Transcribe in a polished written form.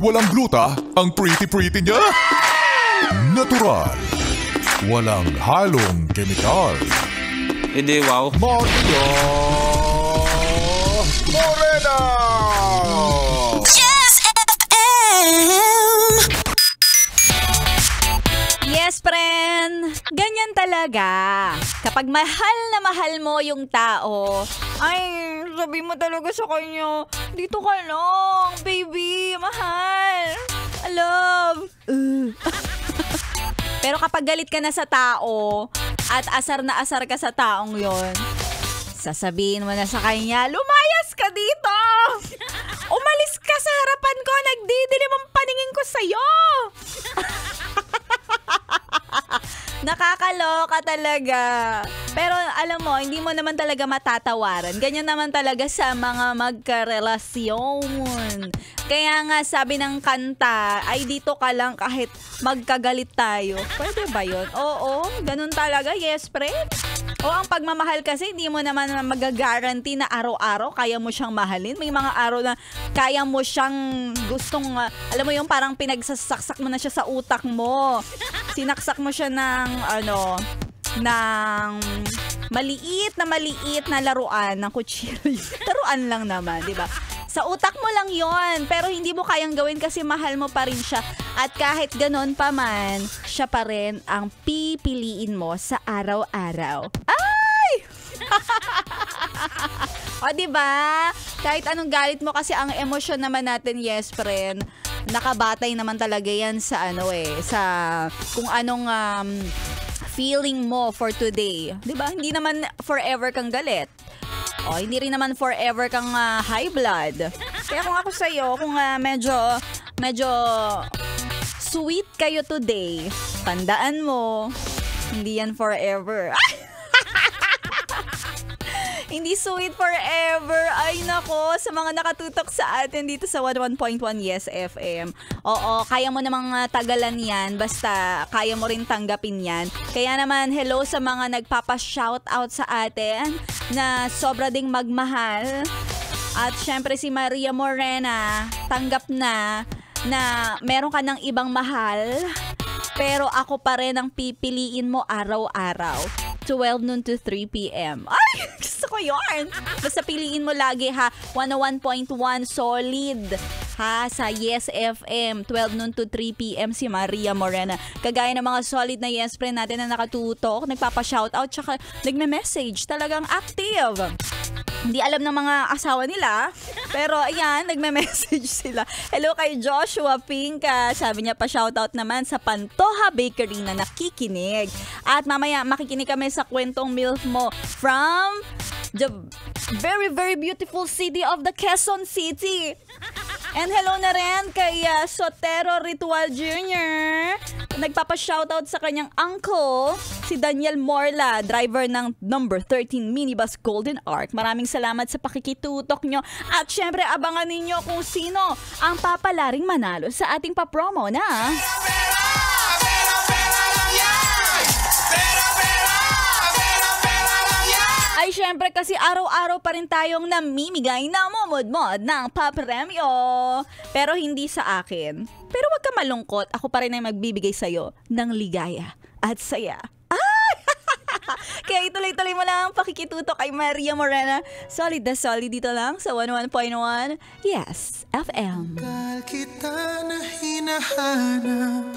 walang gluta ang pretty niya. Natural, walang halong kemikal. Hindi, wow. Maria Morena! Yes FM! Yes, friend. Ganyan talaga. Kapag mahal na mahal mo yung tao, ay, sabi mo talaga sa kanya, dito ka lang, baby, mahal, I love. Pero kapag galit ka na sa tao, at asar na asar ka sa taong yon, sasabihin mo na sa kanya, lumayas ka dito! Umalis ka sa harapan ko, nagdidilim ang paningin ko sa'yo! Nakakaloka talaga. Pero alam mo, hindi mo naman talaga matatawaran. Ganyan naman talaga sa mga magkarelasyon. Kaya nga sabi ng kanta, ay dito ka lang kahit magkagalit tayo. Pwede ba yun? Oo, ganun talaga. Yes, friend. O ang pagmamahal kasi, hindi mo naman magagaranti na araw-araw kaya mo siyang mahalin. May mga araw na kaya mo siyang gustong, alam mo yung parang pinagsasaksak mo na siya sa utak mo. Sinaksak mo siya ng, ng maliit na laruan ng kutsilyo. Laruan lang naman, di ba? Sa utak mo lang yon, pero hindi mo kayang gawin kasi mahal mo pa rin siya. At kahit ganon pa man, siya pa rin ang pipiliin mo sa araw-araw. Ay! O, diba? Kahit anong galit mo kasi ang emosyon naman natin, yes, friend, nakabatay naman talaga yan sa sa kung anong feeling mo for today. Diba? Hindi naman forever kang galit. O, hindi rin naman forever kang high blood. Kaya kung ako sa'yo, kung medyo sweet kayo today, tandaan mo, hindi yan forever. Hindi sweet forever. Ay nako, sa mga nakatutok sa atin dito sa 11.1 Yes FM. Oo, kaya mo namang tagalan yan, basta kaya mo rin tanggapin yan. Kaya naman, hello sa mga nagpapa-shoutout sa atin na sobra ding magmahal. At syempre si Maria Morena, tanggap na meron ka ng ibang mahal, pero ako pa rin ang pipiliin mo araw-araw. 12 noon to 3 p.m. Ay, gusto ko yun. Basta piliin mo lagi ha, 101.1 solid ha, sa Yes FM, 12 noon to 3 p.m. si Maria Morena. Kagaya ng mga solid na Yes friend natin na nakatutok, nagpapa-shoutout, tsaka nagme-message, talagang active. Hindi alam ng mga asawa nila, pero ayan, nagme-message sila. Hello kay Joshua Pinka. Sabi niya pa shoutout naman sa Pantoja Bakery na nakikinig. At mamaya makikinig kami sa kwentong MILF mo from the very, very beautiful city of the Quezon City. And hello na rin kay Sotero Ritual Jr. Nagpapa-shoutout sa kanyang uncle, si Daniel Morla, driver ng number 13 minibus Golden Arc. Maraming salamat sa pakikitutok nyo. At syempre, abangan ninyo kung sino ang papalaring manalo sa ating papromo na... Ay, syempre kasi araw-araw pa rin tayong namimigay na momod-mod ng papremyo. Pero hindi sa akin. Pero wag ka malungkot, ako pa rin ay magbibigay sa'yo ng ligaya at saya. Ay! Kaya ituloy-tuloy mo lang pakikituto kay Maria Morena. Solid na solid dito lang sa 101.1 Yes FM. Kita na hinahanap,